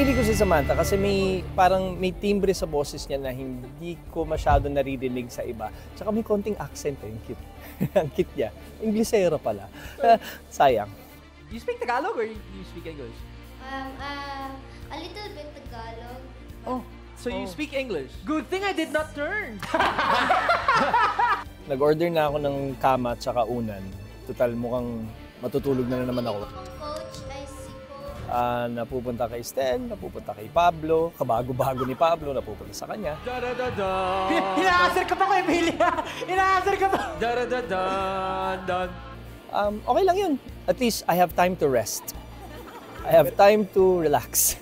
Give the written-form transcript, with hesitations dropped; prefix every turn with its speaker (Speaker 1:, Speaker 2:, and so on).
Speaker 1: Pinili ko si Samantha kasi parang may timbre sa boses niya na hindi ko masyado naririnig sa iba. Tsaka may konting accent yung cute. Ang cute niya. Inglesero pala. Sayang.
Speaker 2: You speak Tagalog or you speak English?
Speaker 3: A little bit Tagalog.
Speaker 2: Oh, so you speak English? Good thing I did not turn.
Speaker 1: Nag-order na ako ng kama at saka unan. Total mukhang matutulog na naman ako.
Speaker 3: Coach, I see po.
Speaker 1: Napupunta kay Stel, napupunta kay Pablo, kabago-bago ni Pablo, napupunta sa kanya.
Speaker 2: Da-da-da-da.
Speaker 4: Inaasar ka pa ko, Emilia! Inaasar ka pa!
Speaker 2: Da-da-da-da-da.
Speaker 1: Okay lang yun. At least I have time to rest. I have time to relax.